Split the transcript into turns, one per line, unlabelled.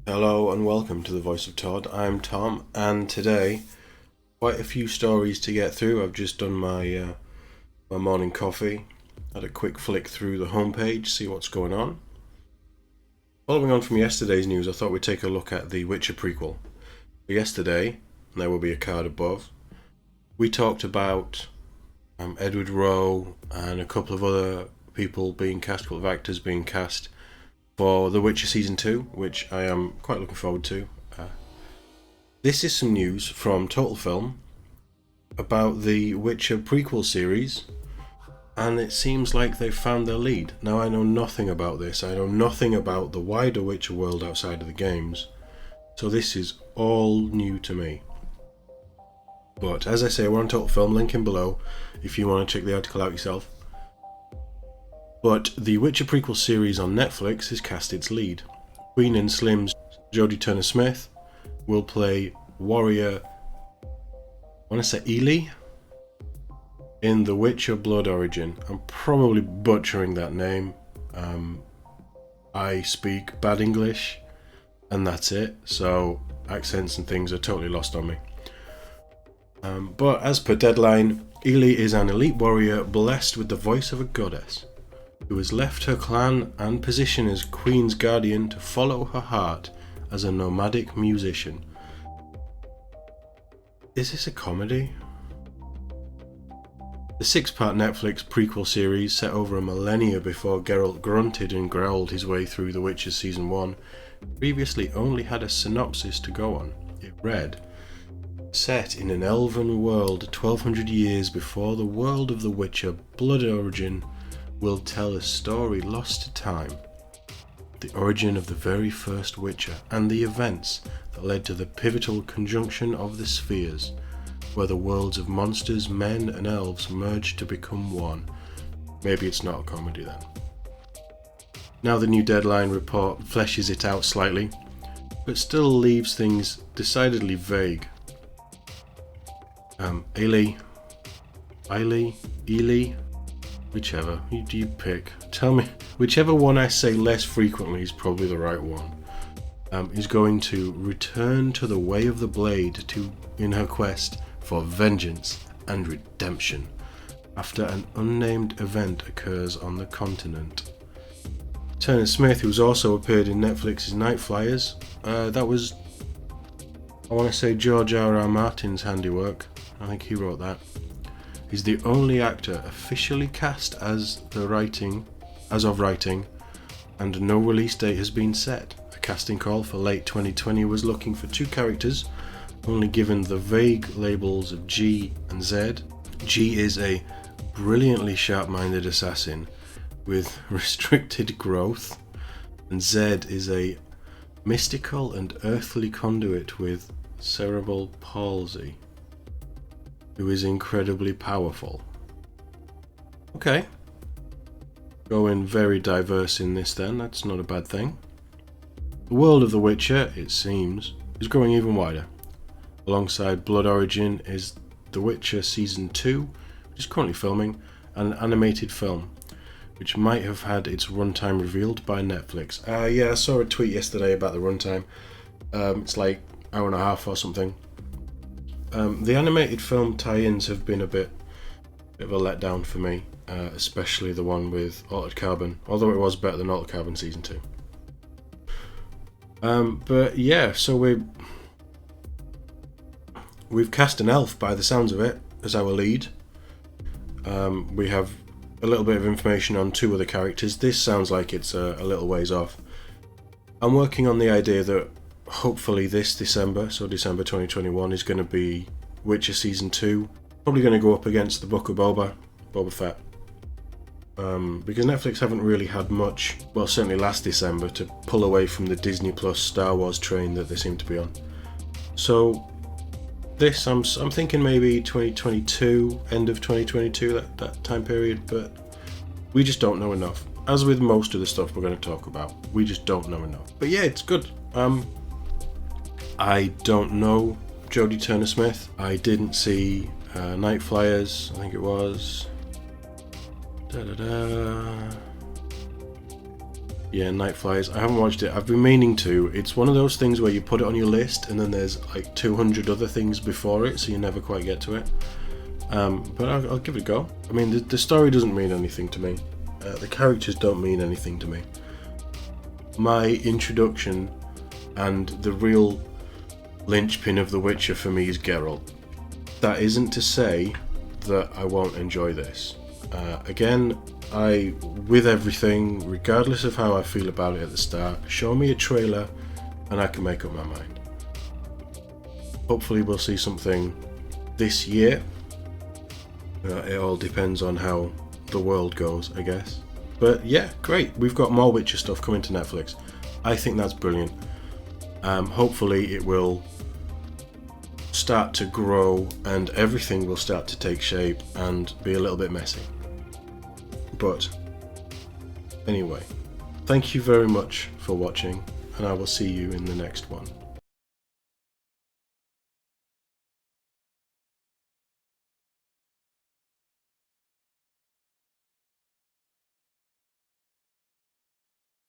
Hello and welcome to the Voice of TOD. I'm Tom, and today, quite a few stories to get through. I've just done my morning coffee, had a quick flick through the homepage, see what's going on. Following on from yesterday's news, I thought we'd take a look at the Witcher prequel. Yesterday, and there will be a card above, we talked about Edward Rowe and a couple of other people being cast, a couple of actors being cast for The Witcher Season 2, which I am quite looking forward to. This is some news from Total Film about the Witcher prequel series, and it seems like they've found their lead. Now, I know nothing about this. I know nothing about the wider Witcher world outside of the games, so this is all new to me. But as I say, we're on Total Film, link in below if you want to check the article out yourself. But the Witcher prequel series on Netflix has cast its lead. Queen and Slim's Jodie Turner-Smith will play warrior, I want to say Ely, in The Witcher Blood Origin. I'm probably butchering that name. I speak bad English, and that's it. So accents and things are totally lost on me. But as per Deadline, Ely is an elite warrior blessed with the voice of a goddess, who has left her clan and position as Queen's guardian to follow her heart as a nomadic musician. Is this a comedy? The 6-part Netflix prequel series, set over a millennia before Geralt grunted and growled his way through The Witcher Season 1, previously only had a synopsis to go on. It read, "Set in an elven world 1200 years before the world of The Witcher Blood Origin will tell a story lost to time, the origin of the very first Witcher, and the events that led to the pivotal conjunction of the spheres, where the worlds of monsters, men, and elves merge to become one." Maybe it's not a comedy then. Now the new Deadline report fleshes it out slightly, but still leaves things decidedly vague. Ely, whichever, you pick. Tell me, whichever one I say less frequently is probably the right one. Is going to return to the way of the blade in her quest for vengeance and redemption after an unnamed event occurs on the continent. Turner-Smith, who's also appeared in Netflix's Night Flyers, that was, I want to say, George R.R. Martin's handiwork. I think he wrote that. He's the only actor officially cast as of writing, and no release date has been set. A casting call for late 2020 was looking for 2 characters, only given the vague labels of G and Z. G is a brilliantly sharp-minded assassin with restricted growth, and Z is a mystical and earthly conduit with cerebral palsy, who is incredibly powerful. Okay. Going very diverse in this then, that's not a bad thing. The world of The Witcher, it seems, is growing even wider. Alongside Blood Origin is The Witcher Season 2, which is currently filming, an animated film, which might have had its runtime revealed by Netflix. Yeah, I saw a tweet yesterday about the runtime. It's like an hour and a half or something. The animated film tie-ins have been a bit of a letdown for me, especially the one with Altered Carbon, although it was better than Altered Carbon Season 2. But yeah, so we've cast an elf by the sounds of it as our lead. We have a little bit of information on 2 other characters. This sounds like it's a little ways off. I'm working on the idea that hopefully this December, so December 2021, is going to be Witcher Season 2. Probably going to go up against the Book of Boba Fett. Because Netflix haven't really had much, well, certainly last December, to pull away from the Disney Plus Star Wars train that they seem to be on. So this, I'm thinking maybe 2022, end of 2022, that time period, but we just don't know enough. As with most of the stuff we're going to talk about, we just don't know enough. But yeah, it's good. I don't know Jodie Turner-Smith. I didn't see Night Flyers, I think it was. Yeah, Night Flies. I haven't watched it. I've been meaning to. It's one of those things where you put it on your list and then there's like 200 other things before it, so you never quite get to it. But I'll give it a go. I mean, the story doesn't mean anything to me. The characters don't mean anything to me. My introduction and the real linchpin of The Witcher for me is Geralt. That isn't to say that I won't enjoy this. Again, with everything, regardless of how I feel about it at the start, show me a trailer and I can make up my mind. Hopefully we'll see something this year. It all depends on how the world goes, I guess. But yeah, great. We've got more Witcher stuff coming to Netflix. I think that's brilliant. Hopefully it will start to grow and everything will start to take shape and be a little bit messy. But anyway, thank you very much for watching, and I will see you in the next one.